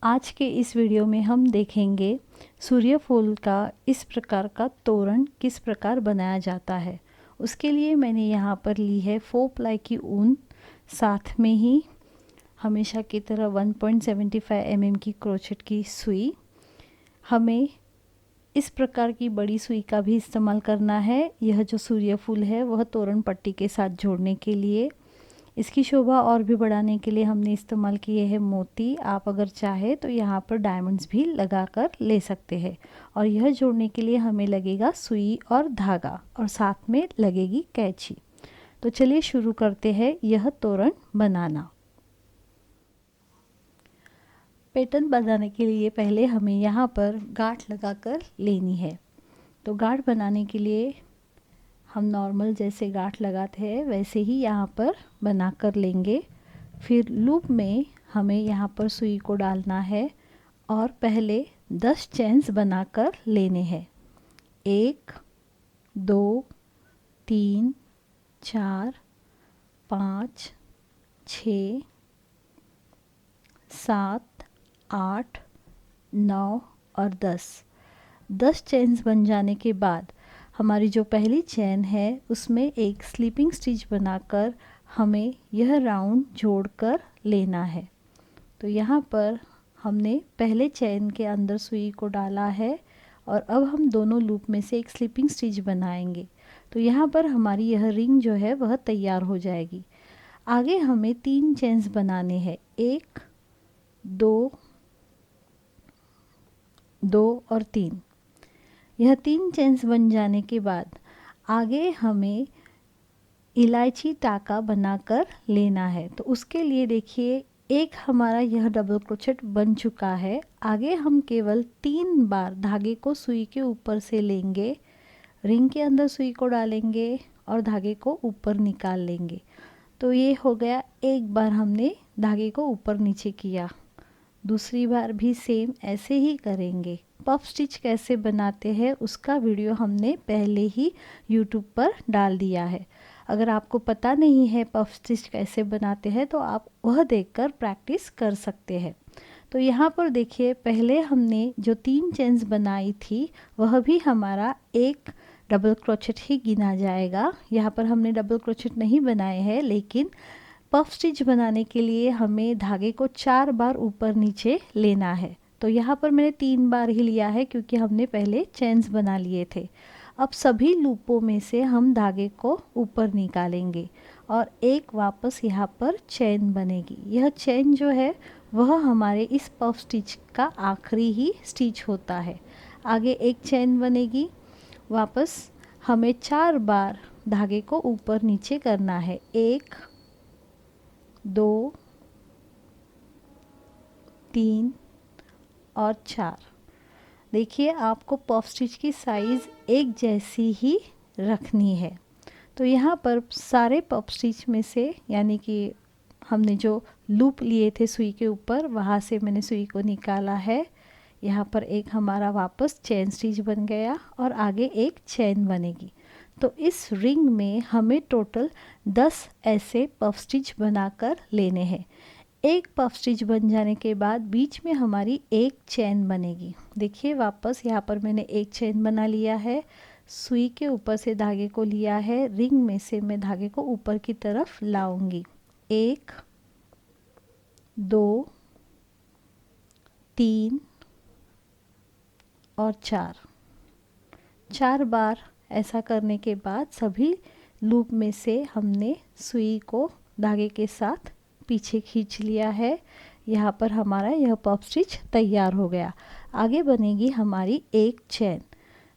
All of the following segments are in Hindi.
आज के इस वीडियो में हम देखेंगे सूर्यफूल का इस प्रकार का तोरण किस प्रकार बनाया जाता है। उसके लिए मैंने यहाँ पर ली है 4 प्लाई की ऊन, साथ में ही हमेशा की तरह 1.75 mm की क्रोचेट की सुई। हमें इस प्रकार की बड़ी सुई का भी इस्तेमाल करना है। यह जो सूर्यफूल है वह तोरण पट्टी के साथ जोड़ने के लिए, इसकी शोभा और भी बढ़ाने के लिए हमने इस्तेमाल किए हैं मोती। आप अगर चाहे तो यहाँ पर डायमंड्स भी लगाकर ले सकते हैं। और यह जोड़ने के लिए हमें लगेगा सुई और धागा, और साथ में लगेगी कैंची। तो चलिए शुरू करते हैं यह तोरण बनाना। पैटर्न बनाने के लिए पहले हमें यहाँ पर गांठ लगाकर लेनी है। तो गांठ बनाने के लिए हम नॉर्मल जैसे गांठ लगाते हैं वैसे ही यहाँ पर बना कर लेंगे। फिर लूप में हमें यहाँ पर सुई को डालना है और पहले 10 चेन्स बनाकर लेने हैं। 1 2 3 4 5 6 7 8 9 और 10 चेन्स बन जाने के बाद हमारी जो पहली चेन है उसमें एक स्लीपिंग स्टिच बनाकर हमें यह राउंड जोड़कर लेना है। तो यहाँ पर हमने पहले चेन के अंदर सुई को डाला है और अब हम दोनों लूप में से एक स्लीपिंग स्टिच बनाएंगे। तो यहाँ पर हमारी यह रिंग जो है वह तैयार हो जाएगी। आगे हमें 3 चेन्स बनाने हैं, 1 2 और 3। यह 3 चेन्स बन जाने के बाद आगे हमें इलायची टाका बनाकर लेना है। तो उसके लिए देखिए एक हमारा यह डबल क्रोचेट बन चुका है। आगे हम केवल 3 बार धागे को सुई के ऊपर से लेंगे, रिंग के अंदर सुई को डालेंगे और धागे को ऊपर निकाल लेंगे। तो ये हो गया, एक बार हमने धागे को ऊपर नीचे किया, दूसरी बार भी सेम ऐसे ही करेंगे। पफ स्टिच कैसे बनाते हैं उसका वीडियो हमने पहले ही YouTube पर डाल दिया है। अगर आपको पता नहीं है पफ स्टिच कैसे बनाते हैं तो आप वह देखकर प्रैक्टिस कर सकते हैं। तो यहाँ पर देखिए पहले हमने जो 3 चेन्स बनाई थी वह भी हमारा एक डबल क्रोचेट ही गिना जाएगा। यहाँ पर हमने डबल क्रोचेट नहीं बनाए हैं, लेकिन पफ स्टिच बनाने के लिए हमें धागे को 4 बार ऊपर नीचे लेना है। तो यहाँ पर मैंने 3 बार ही लिया है क्योंकि हमने पहले चेन्स बना लिए थे। अब सभी लूपों में से हम धागे को ऊपर निकालेंगे और एक वापस यहाँ पर चेन बनेगी। यह चेन जो है वह हमारे इस पफ स्टिच का आखिरी ही स्टिच होता है। आगे एक चेन बनेगी, वापस हमें 4 बार धागे को ऊपर नीचे करना है, 1 2 3 और 4। देखिए आपको पफ स्टिच की साइज़ एक जैसी ही रखनी है। तो यहाँ पर सारे पफ स्टिच में से, यानी कि हमने जो लूप लिए थे सुई के ऊपर, वहाँ से मैंने सुई को निकाला है। यहाँ पर एक हमारा वापस चेन स्टिच बन गया और आगे एक चेन बनेगी। तो इस रिंग में हमें टोटल 10 ऐसे पफ स्टिच बनाकर लेने हैं। एक पफ स्टिच बन जाने के बाद बीच में हमारी एक चेन बनेगी। देखिए वापस यहाँ पर मैंने एक चेन बना लिया है, सुई के ऊपर से धागे को लिया है, रिंग में से मैं धागे को ऊपर की तरफ लाऊंगी। 1 2 3 और 4 बार ऐसा करने के बाद सभी लूप में से हमने सुई को धागे के साथ पीछे खींच लिया है। यहाँ पर हमारा यह पफ स्टिच तैयार हो गया। आगे बनेगी हमारी एक चेन।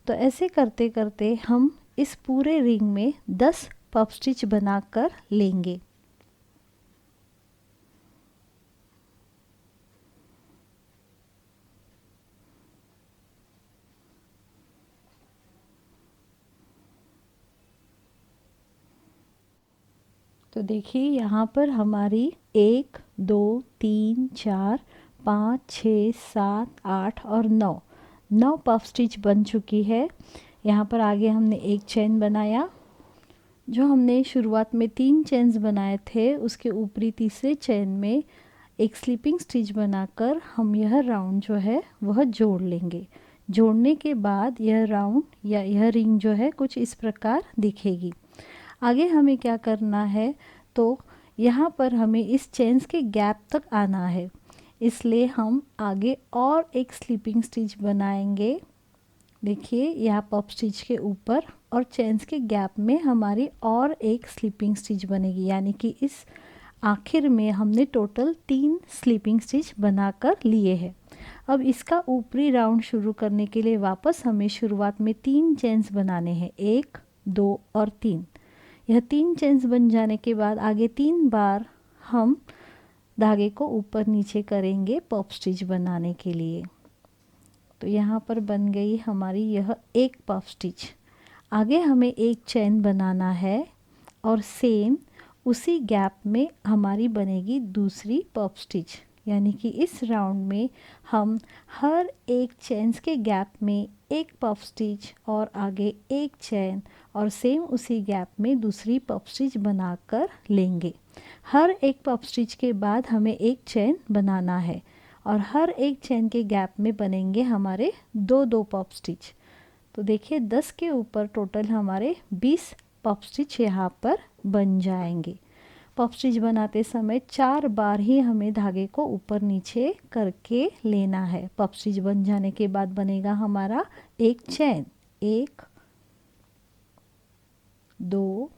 तो ऐसे करते करते हम इस पूरे रिंग में 10 पफ स्टिच बनाकर लेंगे। तो देखिए यहाँ पर हमारी 1 2 3 4 5 6 7 8 और 9 पफ स्टिच बन चुकी है। यहाँ पर आगे हमने एक चेन बनाया, जो हमने शुरुआत में 3 चेन्स बनाए थे उसके ऊपरी तीसरे चेन में एक स्लीपिंग स्टिच बनाकर हम यह राउंड जो है वह जोड़ लेंगे। जोड़ने के बाद यह राउंड या यह रिंग जो है कुछ इस प्रकार दिखेगी। आगे हमें क्या करना है, तो यहाँ पर हमें इस चेन्स के गैप तक आना है, इसलिए हम आगे और एक स्लीपिंग स्टिच बनाएंगे। देखिए यहाँ पफ स्टिच के ऊपर और चेन्स के गैप में हमारी और एक स्लीपिंग स्टिच बनेगी, यानी कि इस आखिर में हमने टोटल 3 स्लीपिंग स्टिच बनाकर लिए हैं। अब इसका ऊपरी राउंड शुरू करने के लिए वापस हमें शुरुआत में 3 चेन्स बनाने हैं, 1, 2 और 3। यह 3 चेन्स बन जाने के बाद आगे 3 बार हम धागे को ऊपर नीचे करेंगे पफ स्टिच बनाने के लिए। तो यहाँ पर बन गई हमारी यह एक पफ स्टिच। आगे हमें एक चेन बनाना है और सेम उसी गैप में हमारी बनेगी दूसरी पफ स्टिच, यानी कि इस राउंड में हम हर एक चेन्स के गैप में एक पफ स्टिच और आगे एक चेन और सेम उसी गैप में दूसरी पफ स्टिच बनाकर लेंगे। हर एक पफ स्टिच के बाद हमें एक चेन बनाना है और हर एक चेन के गैप में बनेंगे हमारे 2-2 पफ स्टिच। तो देखिए 10 के ऊपर टोटल हमारे 20 पफ स्टिच यहाँ पर बन जाएंगे। पफ स्टिच बनाते समय 4 बार ही हमें धागे को ऊपर नीचे करके लेना है। पफ स्टिच बन जाने के बाद बनेगा हमारा एक चेन, 1, 2,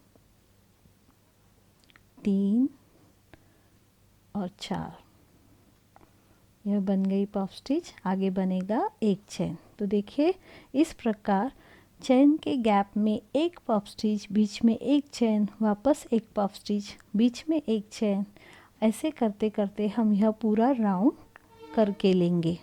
3 और 4। यह बन गई पफ स्टिच। आगे बनेगा एक चेन। तो देखिए इस प्रकार चेन के गैप में एक पफ स्टिच, बीच में एक चेन, वापस एक पफ स्टिच, बीच में एक चेन, ऐसे करते करते हम यह पूरा राउंड करके लेंगे।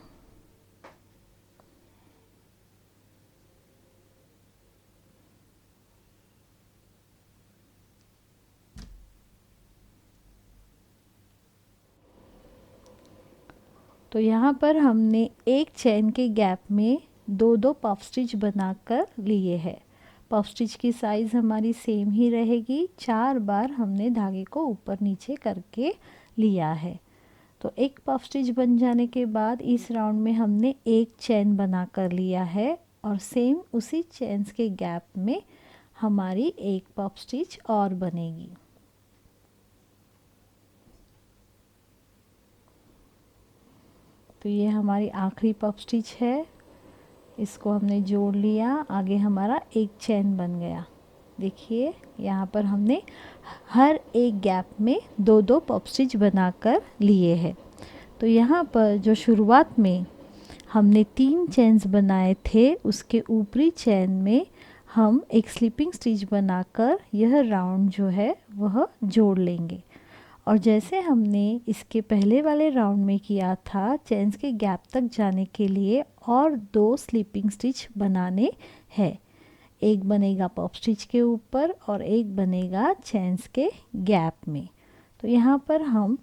तो यहाँ पर हमने एक चेन के गैप में 2-2 पफ स्टिच बनाकर लिए हैं। पफ स्टिच की साइज़ हमारी सेम ही रहेगी। 4 बार हमने धागे को ऊपर नीचे करके लिया है। तो एक पफ स्टिच बन जाने के बाद इस राउंड में हमने एक चेन बना कर लिया है और सेम उसी चेन्स के गैप में हमारी एक पफ स्टिच और बनेगी। तो ये हमारी आखिरी पफ स्टिच है, इसको हमने जोड़ लिया। आगे हमारा एक चेन बन गया। देखिए यहाँ पर हमने हर एक गैप में 2-2 पफ स्टिच बनाकर लिए हैं। तो यहाँ पर जो शुरुआत में हमने 3 चेन्स बनाए थे उसके ऊपरी चेन में हम एक स्लीपिंग स्टिच बनाकर यह राउंड जो है वह जोड़ लेंगे। और जैसे हमने इसके पहले वाले राउंड में किया था, चेन्स के गैप तक जाने के लिए और 2 स्लीपिंग स्टिच बनाने हैं। एक बनेगा पफ स्टिच के ऊपर और एक बनेगा चेन्स के गैप में। तो यहाँ पर हम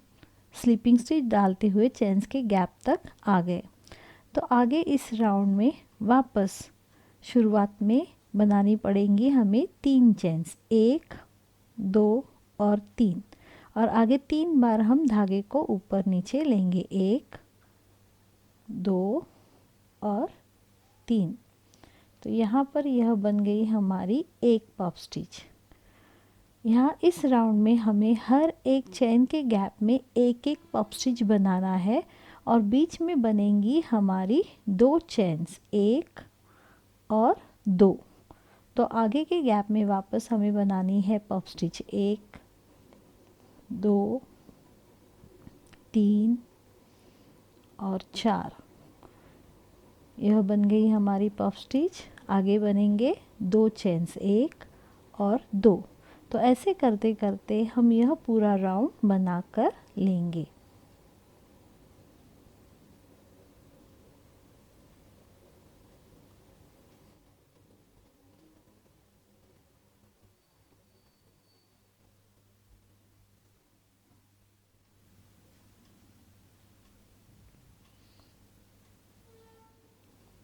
स्लीपिंग स्टिच डालते हुए चेन्स के गैप तक आ गए। तो आगे इस राउंड में वापस शुरुआत में बनानी पड़ेंगी हमें 3 चेन्स, 1, 2 और 3। और आगे 3 बार हम धागे को ऊपर नीचे लेंगे, 1, 2 और 3। तो यहाँ पर यह बन गई हमारी एक पफ स्टिच। यहाँ इस राउंड में हमें हर एक चेन के गैप में एक एक पफ स्टिच बनाना है और बीच में बनेंगी हमारी 2 चेन्स, 1 और 2। तो आगे के गैप में वापस हमें बनानी है पफ स्टिच, 1, 2, 3 और 4। यह बन गई हमारी पफ स्टिच। आगे बनेंगे 2 चेन्स, 1 और 2। तो ऐसे करते करते हम यह पूरा राउंड बनाकर लेंगे।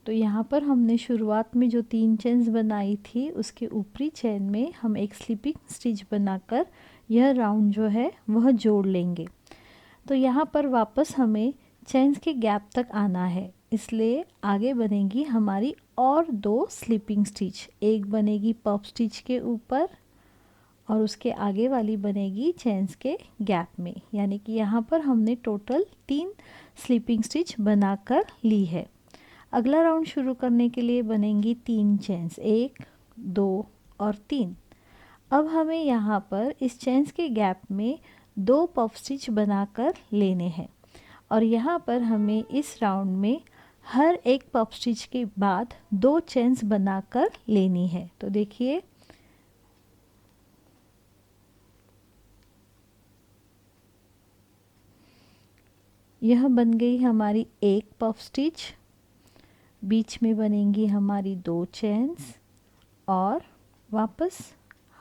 तो यहाँ पर हमने शुरुआत में जो 3 चेन्स बनाई थी उसके ऊपरी चेन में हम एक स्लिपिंग स्टिच बनाकर यह राउंड जो है वह जोड़ लेंगे। तो यहाँ पर वापस हमें चेन्स के गैप तक आना है, इसलिए आगे बनेगी हमारी और 2 स्लिपिंग स्टिच। एक बनेगी पफ स्टिच के ऊपर और उसके आगे वाली बनेगी चेन्स के गैप में, यानी कि यहाँ पर हमने टोटल 3 स्लिपिंग स्टिच बनाकर ली है। अगला राउंड शुरू करने के लिए बनेंगी 3 चेन्स, 1, 2 और 3। अब हमें यहाँ पर इस चेन्स के गैप में 2 पफ स्टिच बनाकर लेने हैं और यहाँ पर हमें इस राउंड में हर एक पफ स्टिच के बाद 2 चेन्स बनाकर लेनी है। तो देखिए यह बन गई हमारी एक पफ स्टिच, बीच में बनेंगी हमारी 2 चेन्स और वापस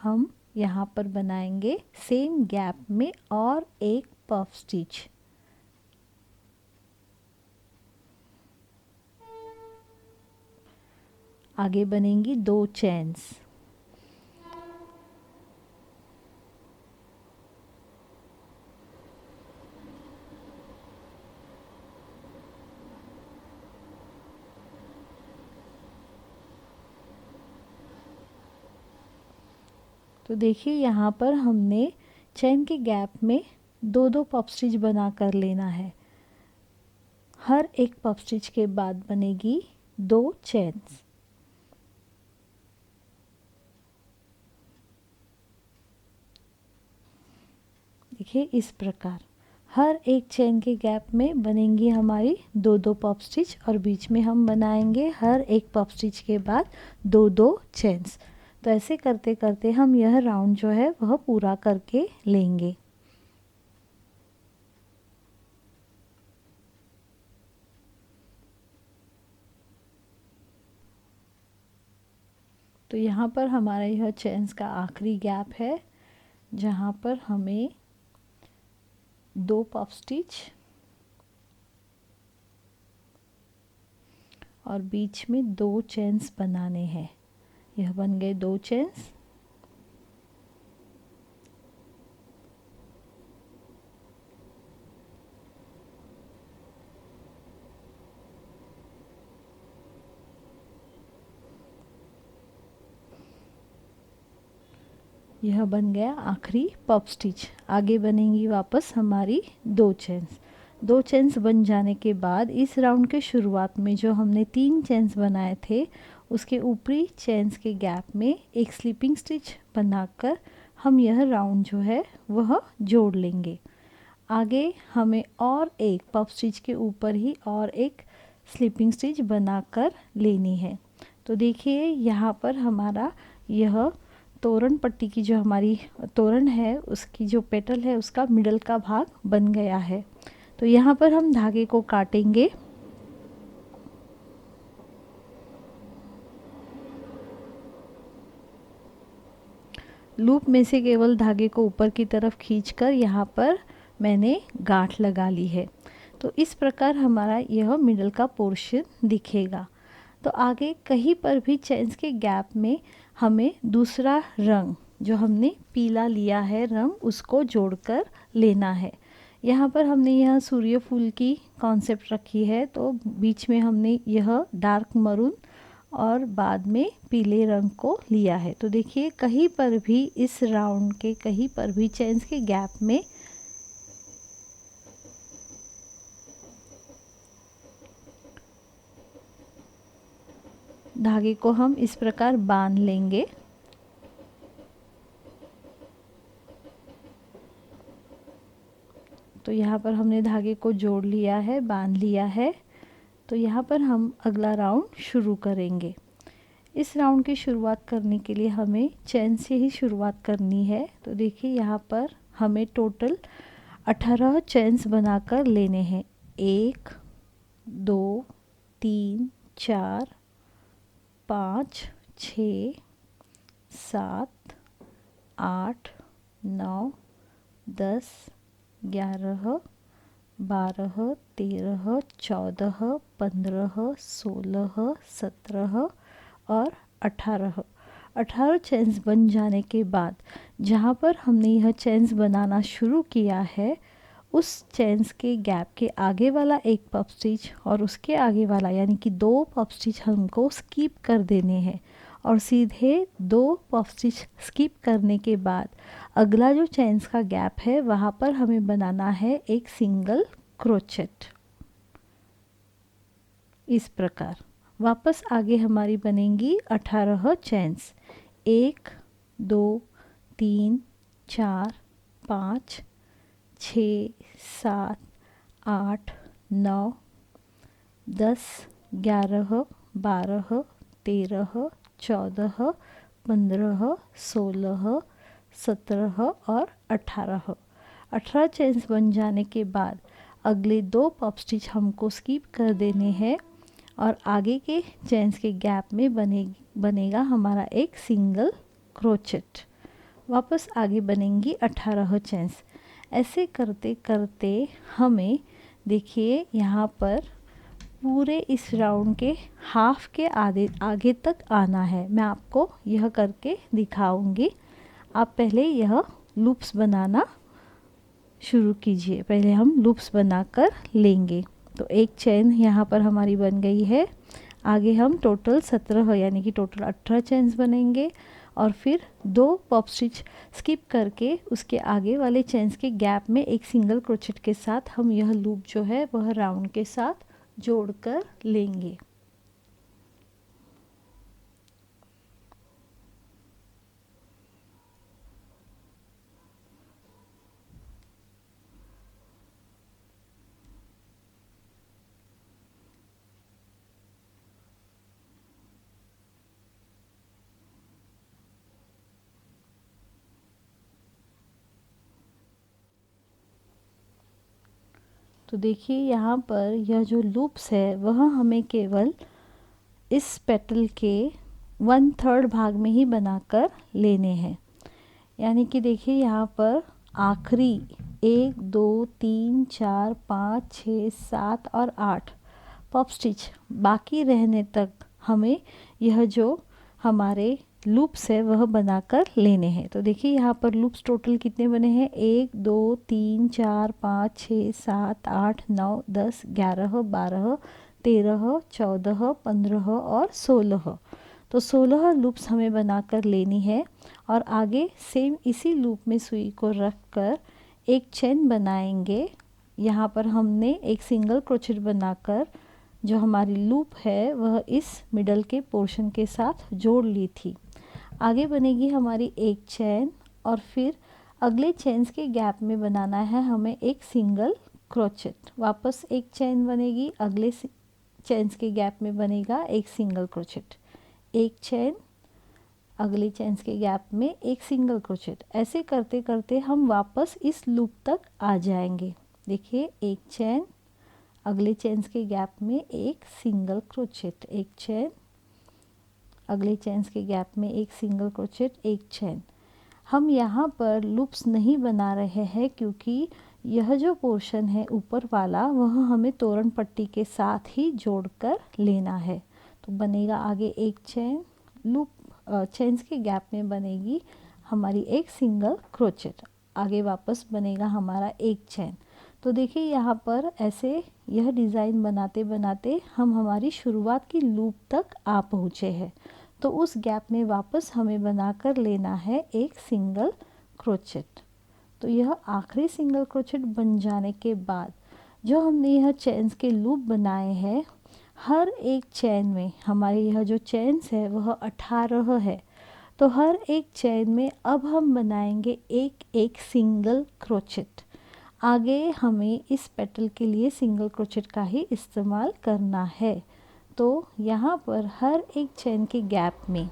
हम यहाँ पर बनाएंगे सेम गैप में और एक पफ स्टिच। आगे बनेंगी 2 चेन्स। तो देखिए यहाँ पर हमने चेन के गैप में 2-2 पफ स्टिच बना कर लेना है। हर एक पफ स्टिच के बाद बनेगी 2 चेन्स। देखिए इस प्रकार हर एक चेन के गैप में बनेंगी हमारी 2-2 पफ स्टिच और बीच में हम बनाएंगे हर एक पफ स्टिच के बाद 2-2 चेन्स। तो ऐसे करते करते हम यह राउंड जो है वह पूरा करके लेंगे। तो यहाँ पर हमारा यह चेन्स का आखिरी गैप है जहाँ पर हमें 2 पफ स्टिच और बीच में 2 चेन्स बनाने हैं। यह बन गए 2 चेन्स। यह बन गया आखिरी पफ स्टिच। आगे बनेंगी वापस हमारी 2 चेन्स। 2 चेन्स बन जाने के बाद इस राउंड के शुरुआत में जो हमने 3 चेन्स बनाए थे उसके ऊपरी चेन्स के गैप में एक स्लिपिंग स्टिच बनाकर हम यह राउंड जो है वह जोड़ लेंगे। आगे हमें और एक पफ स्टिच के ऊपर ही और एक स्लिपिंग स्टिच बनाकर लेनी है। तो देखिए यहाँ पर हमारा यह तोरण पट्टी की जो हमारी तोरण है उसकी जो पेटल है उसका मिडल का भाग बन गया है। तो यहाँ पर हम धागे को काटेंगे। लूप में से केवल धागे को ऊपर की तरफ खींचकर यहाँ पर मैंने गांठ लगा ली है। तो इस प्रकार हमारा यह मिडल का पोर्शन दिखेगा। तो आगे कहीं पर भी चेन्स के गैप में हमें दूसरा रंग जो हमने पीला लिया है रंग उसको जोड़कर लेना है। यहाँ पर हमने यह सूर्य फूल की कॉन्सेप्ट रखी है, तो बीच में हमने यह डार्क मरून और बाद में पीले रंग को लिया है। तो देखिए कहीं पर भी इस राउंड के कहीं पर भी चेन्स के गैप में धागे को हम इस प्रकार बांध लेंगे। तो यहाँ पर हमने धागे को जोड़ लिया है, बांध लिया है। तो यहाँ पर हम अगला राउंड शुरू करेंगे। इस राउंड की शुरुआत करने के लिए हमें चेन से ही शुरुआत करनी है। तो देखिए यहाँ पर हमें टोटल 18 चेन्स बनाकर लेने हैं। 1 2 3 4 5 6 7 8 9 10 11 12, 13, 14, 15, 16, 17 और 18। 18 चेन्स बन जाने के बाद जहाँ पर हमने यह चेन्स बनाना शुरू किया है उस चेन्स के गैप के आगे वाला एक पफ स्टिच और उसके आगे वाला यानी कि 2 पफ स्टिच हमको स्किप कर देने हैं और सीधे 2 पफ स्टिच स्किप करने के बाद अगला जो चेन्स का गैप है वहाँ पर हमें बनाना है एक सिंगल क्रोचेट। इस प्रकार वापस आगे हमारी बनेंगी 18 चेन्स। 1, 2, 3, 4, 5, 6, 7, 8, 9, 10, 11, 12, 13, 14, 15, 16, 17 और 18। 18 चेन्स बन जाने के बाद अगले 2 पफ स्टिच हमको स्किप कर देने हैं और आगे के चेन्स के गैप में बनेगा हमारा एक सिंगल क्रोचेट। वापस आगे बनेंगी 18 चेन्स। ऐसे करते करते हमें देखिए यहाँ पर पूरे इस राउंड के हाफ के आगे तक आना है। मैं आपको यह करके दिखाऊंगी। आप पहले यह लूप्स बनाना शुरू कीजिए। पहले हम लूप्स बनाकर लेंगे। तो एक चेन यहाँ पर हमारी बन गई है। आगे हम टोटल 17 यानी कि टोटल 18 चेन्स बनेंगे और फिर 2 पॉप स्टिच स्किप करके उसके आगे वाले चेन्स के गैप में एक सिंगल क्रोचेट के साथ हम यह लूप जो है वह राउंड के साथ जोड़कर लेंगे। तो देखिए यहाँ पर यह जो लूप्स है वह हमें केवल इस पेटल के 1/3 भाग में ही बनाकर लेने हैं। यानी कि देखिए यहाँ पर आखिरी 1, 2, 3, 4, 5, 6, 7 और 8 पॉप स्टिच बाकी रहने तक हमें यह जो हमारे लूप्स है वह बनाकर लेने हैं। तो देखिए यहाँ पर लूप्स टोटल कितने बने हैं 1, 2, 3, 4, 5, 6, 7, 8, 9, 10, 11, 12, 13, 14, 15 और 16। तो 16 लूप्स हमें बनाकर लेनी है और आगे सेम इसी लूप में सुई को रख कर एक चेन बनाएंगे। यहाँ पर हमने एक सिंगल क्रोचेट बनाकर जो हमारी लूप है वह इस मिडल के पोर्शन के साथ जोड़ ली थी। आगे बनेगी हमारी एक चेन और फिर अगले चेन्स के गैप में बनाना है हमें एक सिंगल क्रोचेट। वापस एक चेन बनेगी, अगले चेन्स के गैप में बनेगा एक सिंगल क्रोचेट, एक चेन, अगले चेन्स के गैप में एक सिंगल क्रोचेट। ऐसे करते करते हम वापस इस लूप तक आ जाएंगे। देखिए एक चेन, अगले चेन्स के गैप में एक सिंगल क्रोचेट, एक चेन, अगले चेन्स के गैप में एक सिंगल क्रोचेट, एक चेन। हम यहाँ पर लूप्स नहीं बना रहे हैं क्योंकि यह जो पोर्शन है ऊपर वाला वह हमें तोरण पट्टी के साथ ही जोड़कर लेना है। तो बनेगा आगे एक चेन, लूप चेन्स के गैप में बनेगी हमारी एक सिंगल क्रोचेट, आगे वापस बनेगा हमारा एक चेन। तो देखिए यहाँ पर ऐसे यह डिज़ाइन बनाते बनाते हम हमारी शुरुआत की लूप तक आ पहुँचे हैं। तो उस गैप में वापस हमें बनाकर लेना है एक सिंगल क्रोचेट। तो यह आखिरी सिंगल क्रोचेट बन जाने के बाद जो हमने यह चेन्स के लूप बनाए हैं हर एक चेन में हमारी यह जो चेन्स है वह 18 है। तो हर एक चेन में अब हम बनाएंगे एक एक सिंगल क्रोचेट। आगे हमें इस पेटल के लिए सिंगल क्रोचेट का ही इस्तेमाल करना है। तो यहाँ पर हर एक चेन के गैप में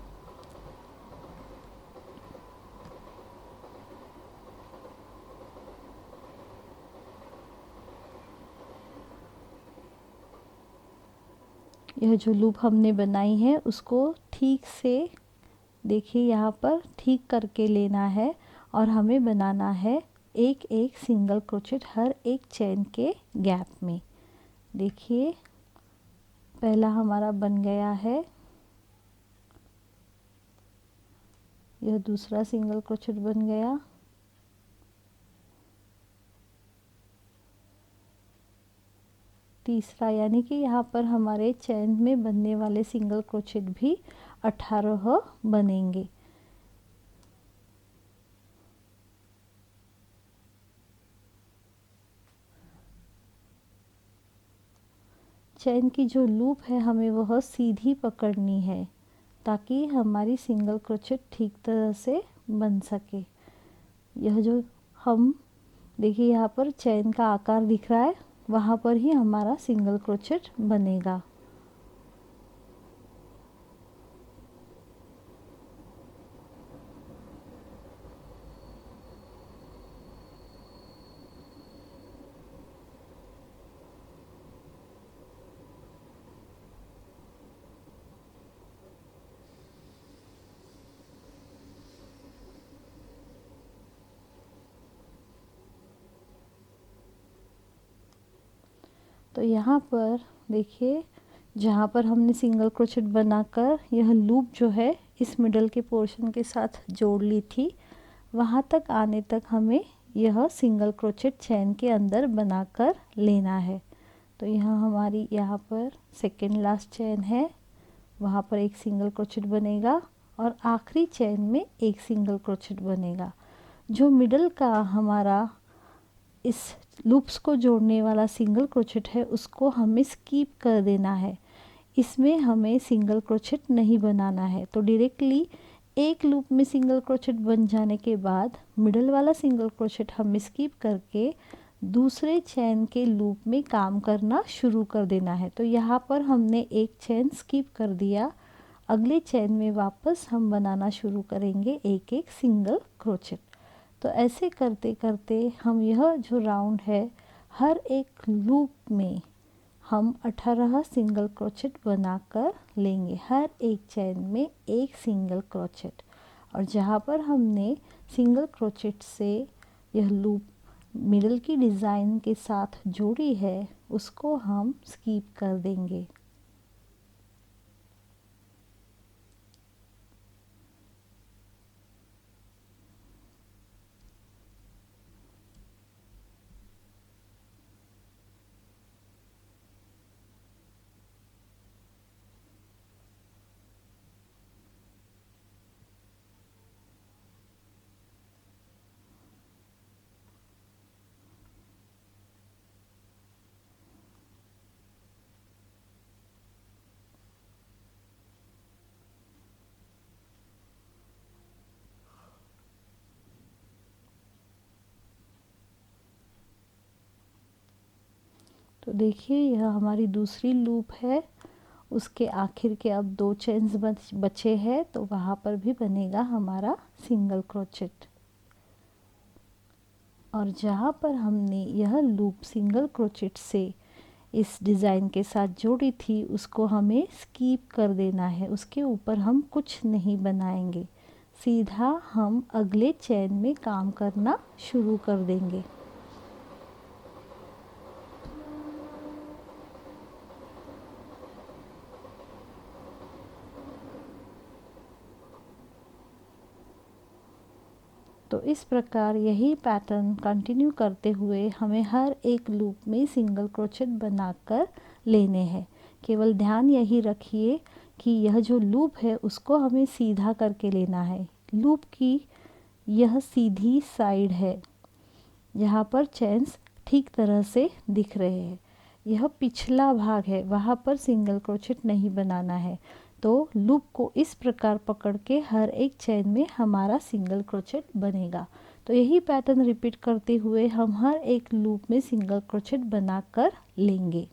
यह जो लूप हमने बनाई है उसको ठीक से देखिए यहाँ पर ठीक करके लेना है और हमें बनाना है एक एक सिंगल क्रोचेट हर एक चेन के गैप में। देखिए पहला हमारा बन गया है, यह दूसरा सिंगल क्रोचेट बन गया, तीसरा, यानी कि यहाँ पर हमारे चेन में बनने वाले सिंगल क्रोचेट भी 18 बनेंगे। चेन की जो लूप है हमें वह सीधी पकड़नी है ताकि हमारी सिंगल क्रोचेट ठीक तरह से बन सके। यह जो हम देखिए यहाँ पर चेन का आकार दिख रहा है, वहाँ पर ही हमारा सिंगल क्रोचेट बनेगा। तो यहाँ पर देखिए जहाँ पर हमने सिंगल क्रोचेट बनाकर यह लूप जो है इस मिडल के पोर्शन के साथ जोड़ ली थी, वहाँ तक आने तक हमें यह सिंगल क्रोचेट चेन के अंदर बनाकर लेना है। तो यहाँ हमारी यहाँ पर सेकेंड लास्ट चेन है, वहाँ पर एक सिंगल क्रोचेट बनेगा और आखिरी चेन में एक सिंगल क्रोचेट बनेगा। जो मिडल का हमारा इस लूप्स को जोड़ने वाला सिंगल क्रोचेट है उसको हमें स्किप कर देना है, इसमें हमें सिंगल क्रोचेट नहीं बनाना है। तो डायरेक्टली एक लूप में सिंगल क्रोचेट बन जाने के बाद मिडल वाला सिंगल क्रोचेट हम स्किप करके दूसरे चेन के लूप में काम करना शुरू कर देना है। तो यहाँ पर हमने एक चेन स्किप कर दिया, अगले चेन में वापस हम बनाना शुरू करेंगे एक एक सिंगल क्रोचेट। तो ऐसे करते करते हम यह जो राउंड है हर एक लूप में हम 18 सिंगल क्रोचेट बनाकर लेंगे, हर एक चेन में एक सिंगल क्रोचेट। और जहाँ पर हमने सिंगल क्रोचेट से यह लूप मिडल की डिज़ाइन के साथ जोड़ी है उसको हम स्किप कर देंगे। तो देखिए यह हमारी दूसरी लूप है, उसके आखिर के अब 2 चेन्स बचे हैं, तो वहाँ पर भी बनेगा हमारा सिंगल क्रोचेट। और जहाँ पर हमने यह लूप सिंगल क्रोचेट से इस डिज़ाइन के साथ जोड़ी थी उसको हमें स्किप कर देना है, उसके ऊपर हम कुछ नहीं बनाएंगे, सीधा हम अगले चेन में काम करना शुरू कर देंगे। तो इस प्रकार यही पैटर्न कंटिन्यू करते हुए हमें हर एक लूप में सिंगल क्रोचेट बनाकर लेने हैं। केवल ध्यान यही रखिए कि यह जो लूप है उसको हमें सीधा करके लेना है। लूप की यह सीधी साइड है जहाँ पर चेन्स ठीक तरह से दिख रहे हैं। यह पिछला भाग है, वहाँ पर सिंगल क्रोचेट नहीं बनाना है। तो लूप को इस प्रकार पकड़ के हर एक चेन में हमारा सिंगल क्रोचेट बनेगा। तो यही पैटर्न रिपीट करते हुए हम हर एक लूप में सिंगल क्रोचेट बनाकर लेंगे।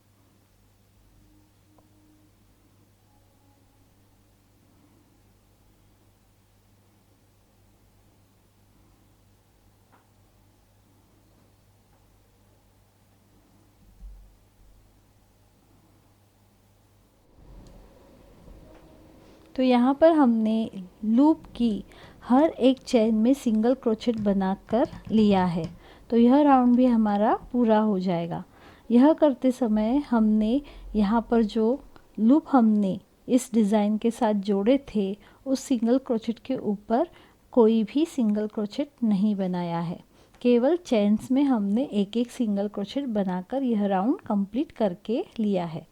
तो यहाँ पर हमने लूप की हर एक चेन में सिंगल क्रोचेट बनाकर लिया है। तो यह राउंड भी हमारा पूरा हो जाएगा। यह करते समय हमने यहाँ पर जो लूप हमने इस डिज़ाइन के साथ जोड़े थे उस सिंगल क्रोचेट के ऊपर कोई भी सिंगल क्रोचेट नहीं बनाया है। केवल चेन्स में हमने एक एक सिंगल क्रोचेट बनाकर यह राउंड कंप्लीट करके लिया है।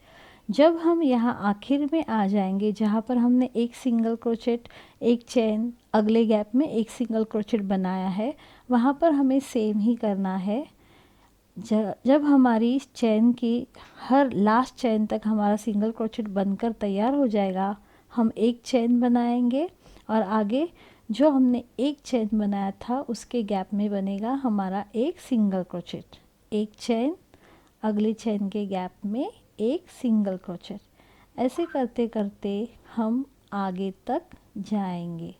जब हम यहाँ आखिर में आ जाएंगे जहाँ पर हमने एक सिंगल क्रोचेट, एक चेन, अगले गैप में एक सिंगल क्रोचेट बनाया है, वहाँ पर हमें सेम ही करना है। जब हमारी चेन की हर लास्ट चेन तक हमारा सिंगल क्रोचेट बनकर तैयार हो जाएगा, हम एक चेन बनाएंगे और आगे जो हमने एक चेन बनाया था उसके गैप में बनेगा हमारा एक सिंगल क्रोचेट। एक चेन, अगले चेन के गैप में एक सिंगल क्रोचेट। ऐसे करते करते हम आगे तक जाएंगे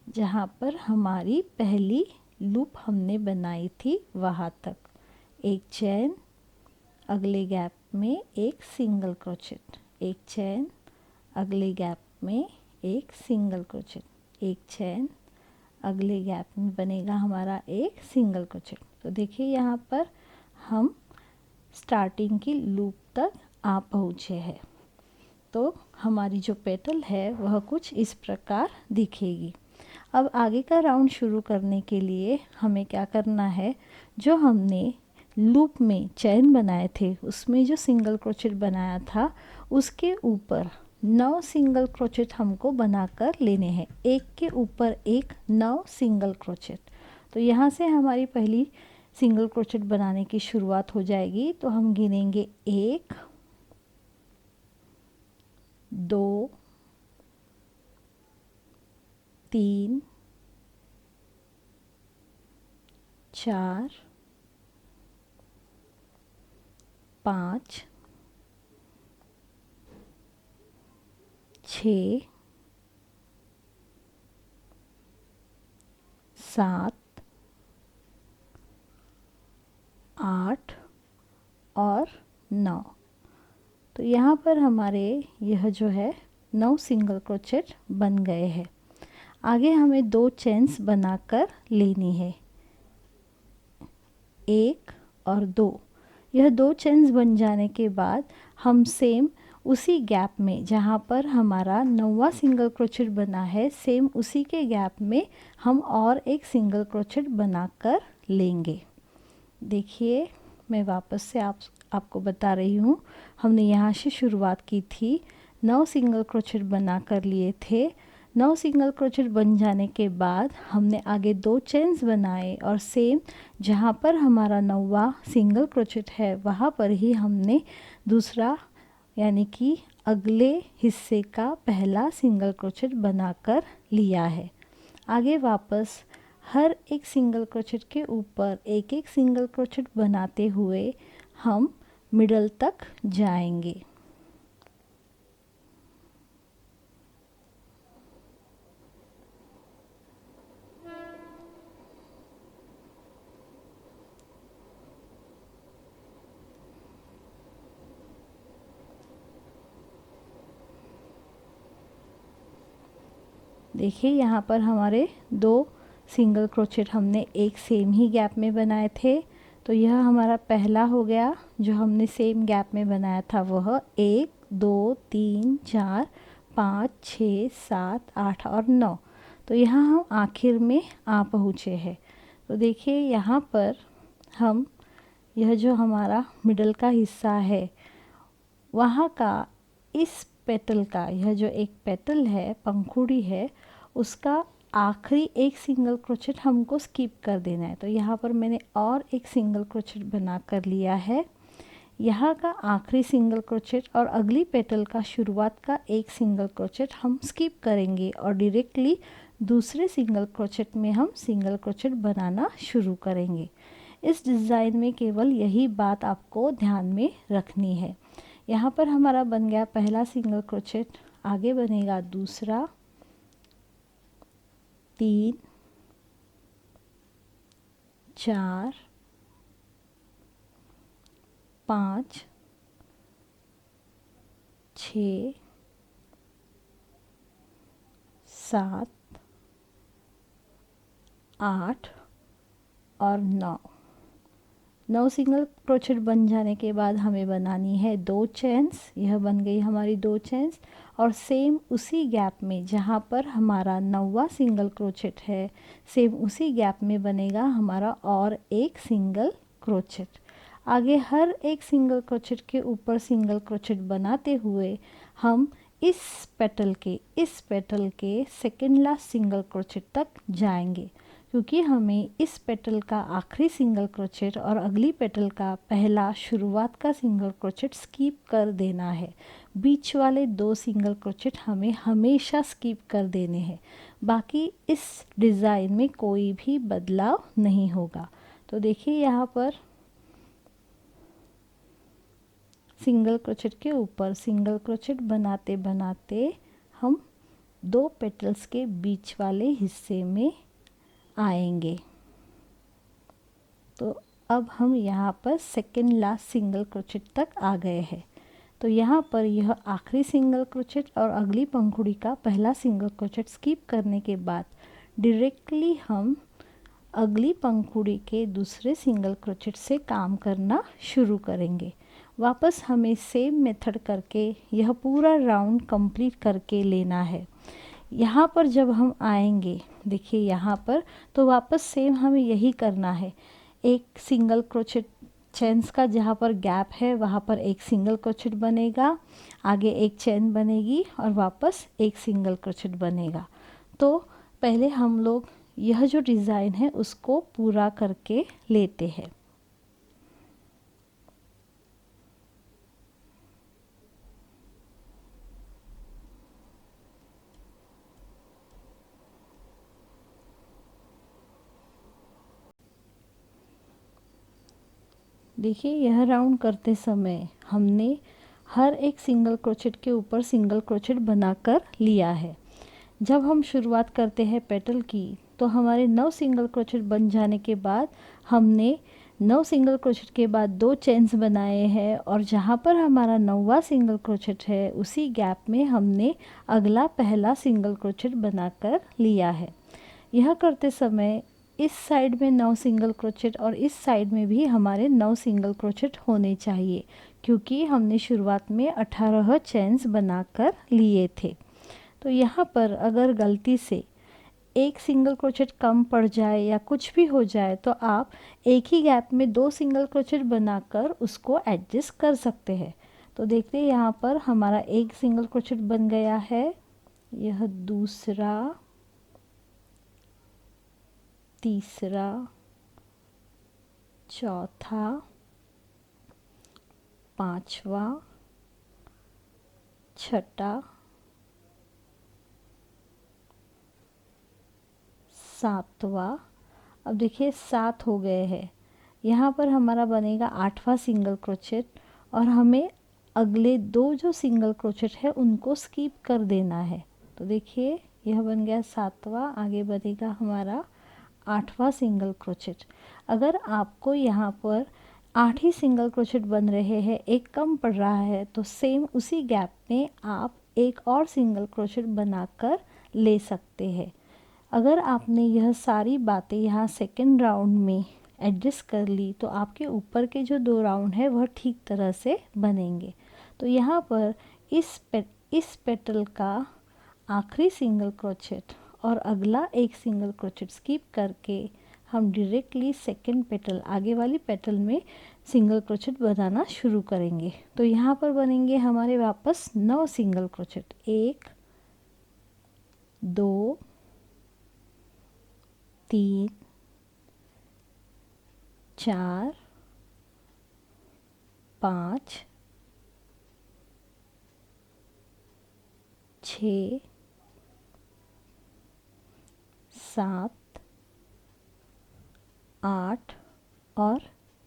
जहाँ पर हमारी पहली लूप हमने बनाई थी वहाँ तक। एक चेन, अगले गैप में एक सिंगल क्रोचेट, एक चेन, अगले गैप में एक सिंगल क्रोचेट, एक चेन, अगले गैप में बनेगा हमारा एक सिंगल क्रोचेट। तो देखिए यहाँ पर हम स्टार्टिंग की लूप तक आ पहुँचे हैं। तो हमारी जो पेटल है वह कुछ इस प्रकार दिखेगी। अब आगे का राउंड शुरू करने के लिए हमें क्या करना है, जो हमने लूप में चैन बनाए थे उसमें जो सिंगल क्रोचेट बनाया था उसके ऊपर 9 सिंगल क्रोचेट हमको बनाकर लेने हैं, एक के ऊपर एक 9 सिंगल क्रोचेट। तो यहाँ से हमारी पहली सिंगल क्रोचेट बनाने की शुरुआत हो जाएगी। तो हम गिनेंगे 1, 2, 3, 4, 5, 6, 7, 8 और 9। तो यहाँ पर हमारे यह जो है 9 सिंगल क्रोचेट बन गए हैं। आगे हमें 2 चेन्स बनाकर लेनी है, 1 और 2। यह 2 चेन्स बन जाने के बाद हम सेम उसी गैप में जहाँ पर हमारा 9वां सिंगल क्रोचेट बना है, सेम उसी के गैप में हम और एक सिंगल क्रोचेट बनाकर लेंगे। देखिए मैं वापस से आपको बता रही हूँ। हमने यहाँ से शुरुआत की थी, 9 सिंगल क्रोचेट बना कर लिए थे। 9 सिंगल क्रोचेट बन जाने के बाद हमने आगे 2 चेन्स बनाए और सेम जहाँ पर हमारा 9वां सिंगल क्रोचेट है वहाँ पर ही हमने दूसरा यानी कि अगले हिस्से का पहला सिंगल क्रोचेट बनाकर लिया है। आगे वापस हर एक सिंगल क्रोचेट के ऊपर एक एक सिंगल क्रोचेट बनाते हुए हम मिडल तक जाएंगे। देखिए यहाँ पर हमारे 2 सिंगल क्रोचेट हमने एक सेम ही गैप में बनाए थे। तो यह हमारा पहला हो गया जो हमने सेम गैप में बनाया था, वह 1, 2, 3, 4, 5, 6, 7, 8 और 9। तो यहाँ हम आखिर में आ पहुँचे हैं। तो देखिए यहाँ पर हम यह जो हमारा मिडल का हिस्सा है वहाँ का इस पेटल का, यह जो एक पेटल है, पंखुड़ी है, उसका आखिरी एक सिंगल क्रोचेट हमको स्किप कर देना है। तो यहाँ पर मैंने और एक सिंगल क्रोचेट बना कर लिया है। यहाँ का आखिरी सिंगल क्रोचेट और अगली पेटल का शुरुआत का एक सिंगल क्रोचेट हम स्किप करेंगे और डायरेक्टली दूसरे सिंगल क्रोचेट में हम सिंगल क्रोचेट बनाना शुरू करेंगे। इस डिज़ाइन में केवल यही बात आपको ध्यान में रखनी है। यहाँ पर हमारा बन गया पहला सिंगल क्रोचेट, आगे बनेगा दूसरा, 3, 4, 5, 6, 7, 8 और 9। 9 सिंगल क्रोचेट बन जाने के बाद हमें बनानी है 2 चेन्स। यह बन गई हमारी 2 चेन्स और सेम उसी गैप में जहाँ पर हमारा 9वां सिंगल क्रोचेट है, सेम उसी गैप में बनेगा हमारा और एक सिंगल क्रोचेट। आगे हर एक सिंगल क्रोचेट के ऊपर सिंगल क्रोचेट बनाते हुए हम इस पेटल के सेकेंड लास्ट सिंगल क्रोचेट तक जाएंगे, क्योंकि हमें इस पेटल का आखिरी सिंगल क्रोचेट और अगली पेटल का पहला शुरुआत का सिंगल क्रोचेट स्किप कर देना है। बीच वाले 2 सिंगल क्रोचेट हमें हमेशा स्किप कर देने हैं, बाकी इस डिज़ाइन में कोई भी बदलाव नहीं होगा। तो देखिए यहाँ पर सिंगल क्रोचेट के ऊपर सिंगल क्रोचेट बनाते बनाते हम 2 पेटल्स के बीच वाले हिस्से में आएंगे। तो अब हम यहाँ पर सेकेंड लास्ट सिंगल क्रोचेट तक आ गए हैं। तो यहाँ पर यह आखिरी सिंगल क्रोचेट और अगली पंखुड़ी का पहला सिंगल क्रोचेट स्किप करने के बाद डायरेक्टली हम अगली पंखुड़ी के दूसरे सिंगल क्रोचेट से काम करना शुरू करेंगे। वापस हमें सेम मेथड करके यह पूरा राउंड कंप्लीट करके लेना है। यहाँ पर जब हम आएंगे, देखिए यहाँ पर, तो वापस सेम हमें यही करना है। एक सिंगल क्रोचेट चेन्स का जहाँ पर गैप है वहाँ पर एक सिंगल क्रोचेट बनेगा, आगे एक चेन बनेगी और वापस एक सिंगल क्रोचेट बनेगा। तो पहले हम लोग यह जो डिज़ाइन है उसको पूरा करके लेते हैं। देखिए यह राउंड करते समय हमने हर एक सिंगल क्रोचेट के ऊपर सिंगल क्रोचेट बनाकर लिया है। जब हम शुरुआत करते हैं पेटल की तो हमारे 9 सिंगल क्रोचेट बन जाने के बाद हमने 9 सिंगल क्रोचेट के बाद 2 चेन्स बनाए हैं और जहाँ पर हमारा 9वां सिंगल क्रोचेट है उसी गैप में हमने अगला पहला सिंगल क्रोचेट बनाकर लिया है। यह करते समय इस साइड में 9 सिंगल क्रोचेट और इस साइड में भी हमारे 9 सिंगल क्रोचेट होने चाहिए, क्योंकि हमने शुरुआत में 18 चेन्स बनाकर लिए थे। तो यहाँ पर अगर गलती से एक सिंगल क्रोचेट कम पड़ जाए या कुछ भी हो जाए तो आप एक ही गैप में 2 सिंगल क्रोचेट बनाकर उसको एडजस्ट कर सकते हैं। तो देखते हैं यहाँ पर हमारा एक सिंगल क्रोचेट बन गया है, यह दूसरा, तीसरा, चौथा, पांचवा, छठा, सातवां। अब देखिए 7 हो गए हैं। यहाँ पर हमारा बनेगा 8वां सिंगल क्रोचेट और हमें अगले 2 जो सिंगल क्रोचेट है उनको स्किप कर देना है। तो देखिए यह बन गया 7वां, आगे बनेगा हमारा 8वां सिंगल क्रोचेट। अगर आपको यहाँ पर 8 ही सिंगल क्रोचेट बन रहे हैं, एक कम पड़ रहा है, तो सेम उसी गैप में आप एक और सिंगल क्रोचेट बनाकर ले सकते हैं। अगर आपने यह सारी बातें यहाँ सेकेंड राउंड में एडजस्ट कर ली तो आपके ऊपर के जो 2 राउंड है वह ठीक तरह से बनेंगे। तो यहाँ पर इस पेटल का आखिरी सिंगल क्रोचेट और अगला एक सिंगल क्रोचेट स्किप करके हम डायरेक्टली सेकेंड पेटल, आगे वाली पेटल में सिंगल क्रोचेट बनाना शुरू करेंगे। तो यहाँ पर बनेंगे हमारे वापस 9 सिंगल क्रोचेट, 1, 2, 3, 4, 5, 6, 7, 8 और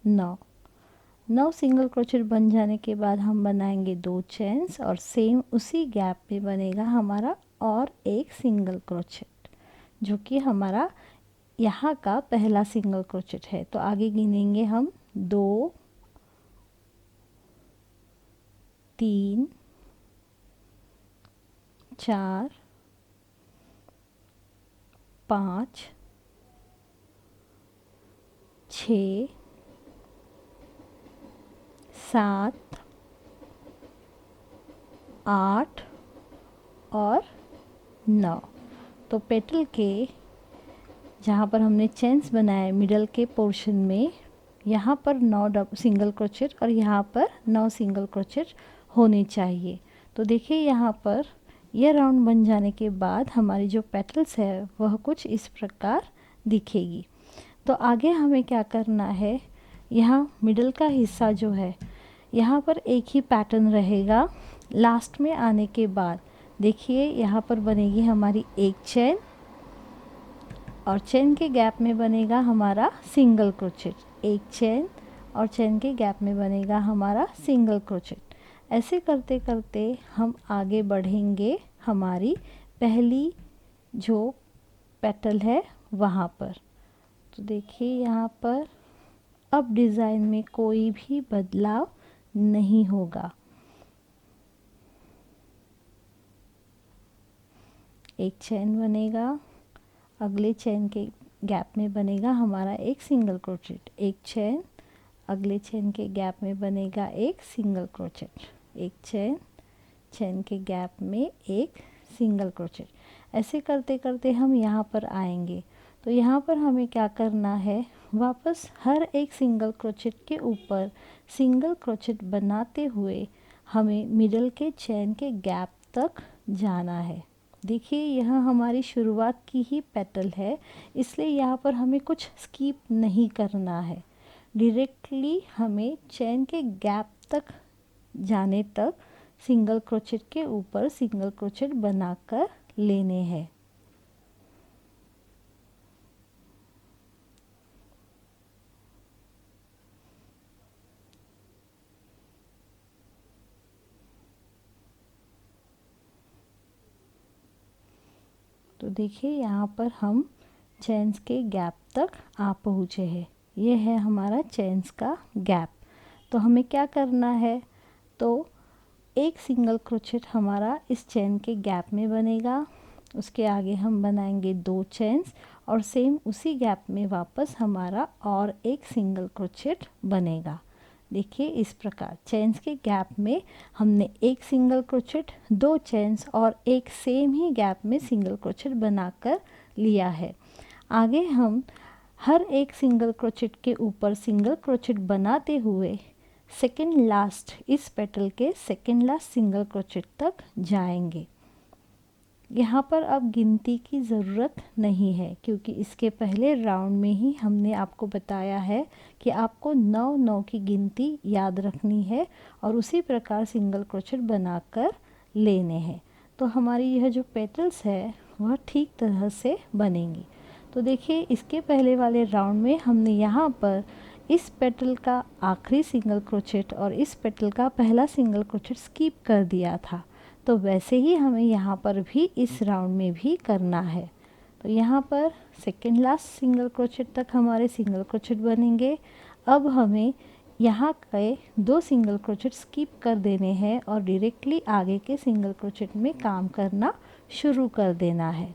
9 सिंगल क्रोचेट बन जाने के बाद हम बनाएंगे 2 चेन्स और सेम उसी गैप में बनेगा हमारा और एक सिंगल क्रोचेट, जो कि हमारा यहाँ का पहला सिंगल क्रोचेट है। तो आगे गिनेंगे हम 2, 3, 4, 5, 6, 7, 8 और 9। तो पेटल के जहाँ पर हमने चेन्स बनाए मिडल के पोर्शन में, यहाँ पर 9 सिंगल क्रोचेट और यहाँ पर 9 सिंगल क्रोचेट होने चाहिए। तो देखिए यहाँ पर यह राउंड बन जाने के बाद हमारी जो पेटल्स है वह कुछ इस प्रकार दिखेगी। तो आगे हमें क्या करना है, यहाँ मिडल का हिस्सा जो है यहाँ पर एक ही पैटर्न रहेगा। लास्ट में आने के बाद देखिए यहाँ पर बनेगी हमारी एक चेन और चेन के गैप में बनेगा हमारा सिंगल क्रोचेट। एक चेन और चेन के गैप में बनेगा हमारा सिंगल क्रोचेट। ऐसे करते करते हम आगे बढ़ेंगे हमारी पहली जो पेटल है वहाँ पर। तो देखिए यहाँ पर अब डिज़ाइन में कोई भी बदलाव नहीं होगा। एक चेन बनेगा, अगले चेन के गैप में बनेगा हमारा एक सिंगल क्रोचेट। एक चेन, अगले चेन के गैप में बनेगा एक सिंगल क्रोचेट। एक चेन, चेन के गैप में एक सिंगल क्रोचेट। ऐसे करते करते हम यहाँ पर आएंगे। तो यहाँ पर हमें क्या करना है, वापस हर एक सिंगल क्रोचेट के ऊपर सिंगल क्रोचेट बनाते हुए हमें मिडल के चेन के गैप तक जाना है। देखिए यह हमारी शुरुआत की ही पेटल है, इसलिए यहाँ पर हमें कुछ स्किप नहीं करना है। डायरेक्टली हमें चेन के गैप तक जाने तक सिंगल क्रोचेट के ऊपर सिंगल क्रोचेट बनाकर लेने हैं। तो देखिए यहाँ पर हम चेन्स के गैप तक आ पहुँचे हैं। ये है हमारा चेन्स का गैप। तो हमें क्या करना है, तो एक सिंगल क्रोचेट हमारा इस चेन के गैप में बनेगा। उसके आगे हम बनाएंगे 2 चेन्स और सेम उसी गैप में वापस हमारा और एक सिंगल क्रोचेट बनेगा। देखिए इस प्रकार चेन्स के गैप में हमने एक सिंगल क्रोचेट, 2 चेन्स और एक सेम ही गैप में सिंगल क्रोचेट बनाकर लिया है। आगे हम हर एक सिंगल क्रोचेट के ऊपर सिंगल क्रोचेट बनाते हुए सेकेंड लास्ट इस पेटल के सेकेंड लास्ट सिंगल क्रोचेट तक जाएंगे। यहाँ पर अब गिनती की ज़रूरत नहीं है, क्योंकि इसके पहले राउंड में ही हमने आपको बताया है कि आपको 9 की गिनती याद रखनी है और उसी प्रकार सिंगल क्रोचेट बनाकर लेने हैं। तो हमारी यह जो पेटल्स है वह ठीक तरह से बनेंगी। तो देखिए इसके पहले वाले राउंड में हमने यहाँ पर इस पेटल का आखिरी सिंगल क्रोचेट और इस पेटल का पहला सिंगल क्रोचेट स्किप कर दिया था। तो वैसे ही हमें यहाँ पर भी इस राउंड में भी करना है। तो यहाँ पर सेकेंड लास्ट सिंगल क्रोचेट तक हमारे सिंगल क्रोचेट बनेंगे। अब हमें यहाँ के 2 सिंगल क्रोचेट स्किप कर देने हैं और डायरेक्टली आगे के सिंगल क्रोचेट में काम करना शुरू कर देना है।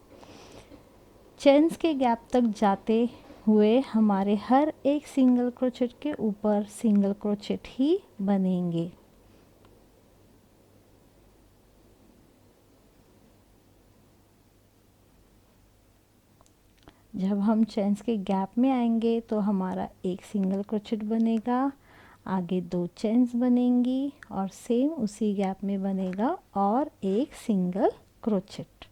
चेन्स के गैप तक जाते हुए हमारे हर एक सिंगल क्रोचेट के ऊपर सिंगल क्रोचेट ही बनेंगे। जब हम चेन्स के गैप में आएंगे तो हमारा एक सिंगल क्रोचेट बनेगा, आगे 2 चेन्स बनेंगी और सेम उसी गैप में बनेगा और एक सिंगल क्रोचेट।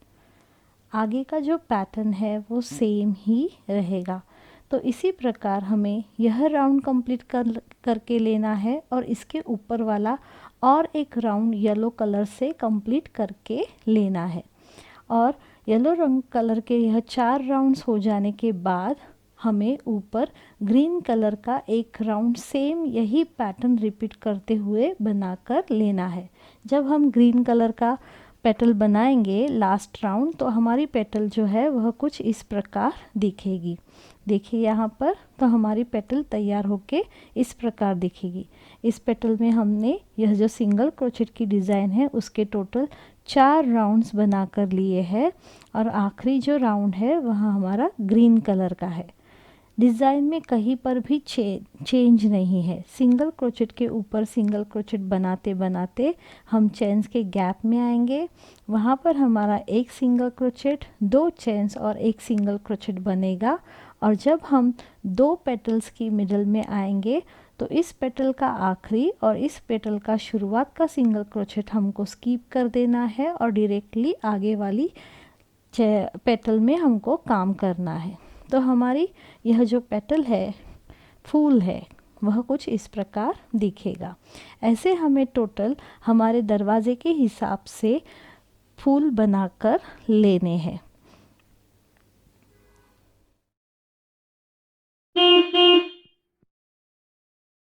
आगे का जो पैटर्न है वो सेम ही रहेगा। तो इसी प्रकार हमें यह राउंड कंप्लीट करके लेना है और इसके ऊपर वाला और एक राउंड येलो कलर से कंप्लीट करके लेना है। और येलो रंग कलर के यह 4 राउंड्स हो जाने के बाद हमें ऊपर ग्रीन कलर का एक राउंड सेम यही पैटर्न रिपीट करते हुए बनाकर लेना है। जब हम ग्रीन कलर का पेटल बनाएंगे लास्ट राउंड, तो हमारी पेटल जो है वह कुछ इस प्रकार दिखेगी। देखिए यहाँ पर तो हमारी पेटल तैयार होके इस प्रकार दिखेगी। इस पेटल में हमने यह जो सिंगल क्रोचेट की डिज़ाइन है उसके टोटल 4 राउंड्स बनाकर लिए हैं और आखिरी जो राउंड है वह हमारा ग्रीन कलर का है। डिज़ाइन में कहीं पर भी चेंज नहीं है। सिंगल क्रोचेट के ऊपर सिंगल क्रोचेट बनाते बनाते हम चेन्स के गैप में आएंगे। वहाँ पर हमारा एक सिंगल क्रोचेट, 2 चेन्स और एक सिंगल क्रोचेट बनेगा। और जब हम 2 पेटल्स की मिडल में आएंगे तो इस पेटल का आखिरी और इस पेटल का शुरुआत का सिंगल क्रोचेट हमको स्किप कर देना है और डायरेक्टली आगे वाली पेटल में हमको काम करना है। तो हमारी यह जो पेटल है, फूल है, वह कुछ इस प्रकार दिखेगा। ऐसे हमें टोटल हमारे दरवाजे के हिसाब से फूल बनाकर लेने हैं।